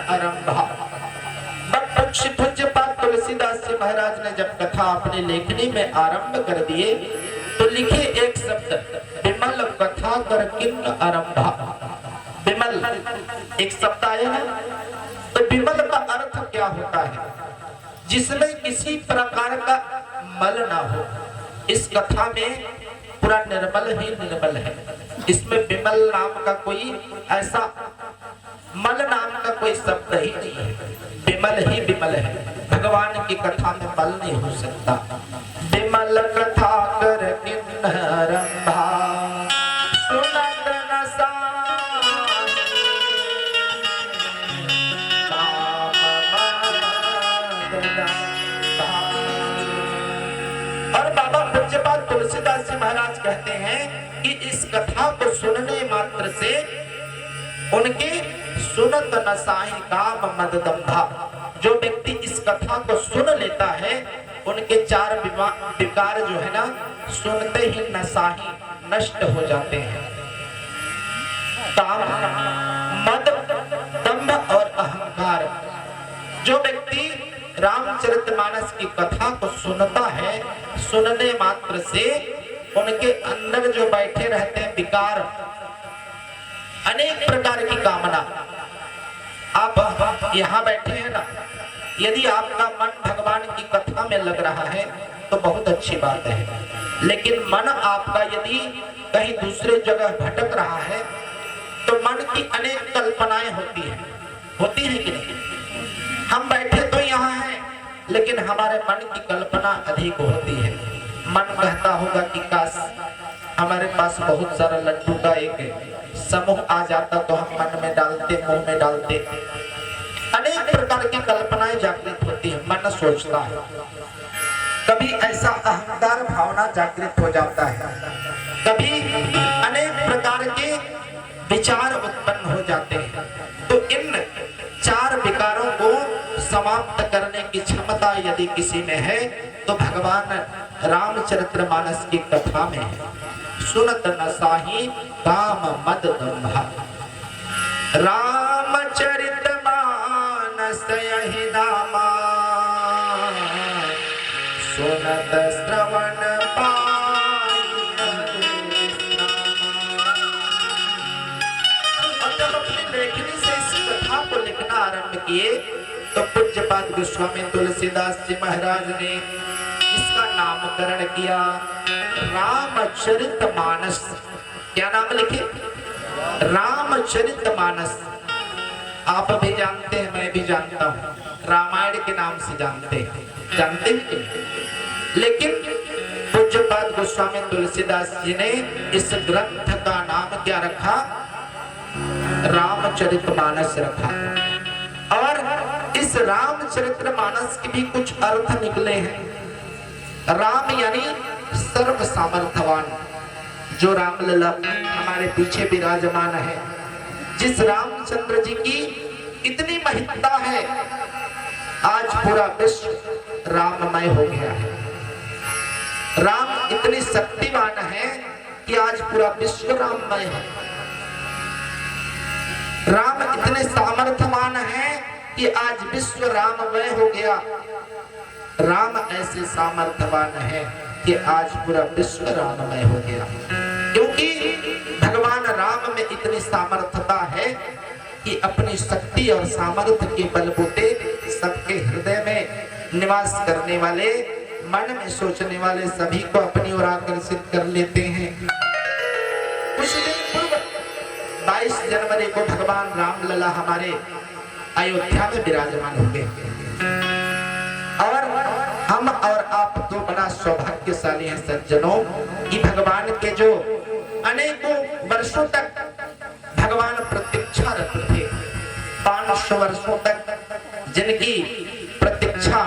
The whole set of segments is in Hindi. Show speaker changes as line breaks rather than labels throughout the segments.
आरंभा। पूज्यपाद तुलसीदास जी महाराज ने जब कथा अपनी लेखनी में आरंभ कर दिए तो लिखे एक शब्द, विमल कथा कर किन्न आरंभा। विमल एक शब्द आया ना, तो विमल का अर्थ क्या होता है? जिसमें किसी प्रकार का मल ना हो। इस कथा में पूरा निर्मल ही निर्मल है, इसमें विमल नाम का कोई ऐसा मल नाम का कोई शब्द ही नहीं है, विमल ही विमल है। भगवान की कथा में मल नहीं हो सकता। विमल कथा कर किन्न आरंभा, सुनत न साहि काम मद। और बाबा पूज्यपाद तुलसीदास जी महाराज कहते हैं कि इस कथा को सुनने मात्र से उनके सुनत न साहि काम मद दंभा। जो व्यक्ति इस कथा को सुन लेता है उनके चार विकार जो है ना, सुनते ही नसाही नष्ट हो जाते हैं। काम, मद, दंभ और अहंकार। जो व्यक्ति रामचरितमानस की कथा को सुनता है, सुनने मात्र से उनके अंदर जो बैठे रहते हैं विकार, अनेक प्रकार की कामना। आप यहाँ बैठे हैं ना, यदि आपका मन भगवान की कथा में लग रहा है तो बहुत अच्छी बात है, लेकिन मन आपका यदि कहीं दूसरे जगह भटक रहा है तो मन की अनेक कल्पनाएं होती है कि नहीं? हम बैठे तो यहाँ हैं लेकिन हमारे मन की कल्पना अधिक होती है। मन कहता होगा कि काश हमारे पास बहुत सारा लड्डू का एक समूह आ जाता तो हम मन में डालते, मुंह में डालते। अनेक प्रकार की कल्पनाएं जागृत होती है, मन सोचता है। कभी ऐसा अहंकार भावना जागृत हो जाता है, कभी अनेक प्रकार के विचार उत्पन्न हो जाते हैं। तो इन चार विकारों को समाप्त करने की क्षमता यदि किसी में है तो भगवान रामचरितमानस की कथा में है। सुनत न साहि काम मद दंभा। रामचरितमानस यहि नामा, सुनत श्रवण पाहि। और जब अपनी लेखनी से इस कथा को लिखना आरंभ किए तो पूज्यपाद गोस्वामी तुलसीदास जी महाराज ने इसका नामकरण किया रामचरितमानस। क्या नाम लिखे? रामचरितमानस। आप भी जानते हैं, मैं भी जानता हूं, रामायण के नाम से जानते हैं कि? लेकिन पूज्यपाद गोस्वामी तुलसीदास जी ने इस ग्रंथ का नाम क्या रखा? रामचरितमानस रखा। और इस रामचरितमानस के भी कुछ अर्थ निकले हैं। राम यानी सर्व सामर्थ्यवान। जो रामलला हमारे पीछे विराजमान है, जिस रामचंद्र जी की इतनी महत्ता है, आज पूरा विश्व राममय हो गया है। राम इतनी शक्तिवान है कि आज पूरा विश्व राममय है। राम इतने सामर्थ्यवान है कि आज विश्व राममय हो गया। राम ऐसे सामर्थ्यवान है कि आज पूरा विश्व राममय हो गया, क्योंकि भगवान राम में इतनी सामर्थ्यता है कि अपनी शक्ति और सामर्थ्य के बलबूते सबके हृदय में निवास करने वाले, मन में सोचने वाले सभी को अपनी ओर आकर्षित कर लेते हैं। कुछ दिन पूर्व 22 जनवरी को भगवान रामलला हमारे अयोध्या में विराजमान होंगे और हम और आप तो बड़ा सौभाग्यशाली हैं सज्जनों कि भगवान के जो अनेकों वर्षों तक भगवान प्रतीक्षारत थे, 500 वर्षों तक जिनकी प्रतीक्षा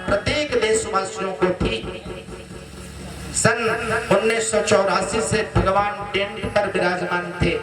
प्रत्येक देशवासियों को थी। सन 1984 से भगवान टेंट पर विराजमान थे।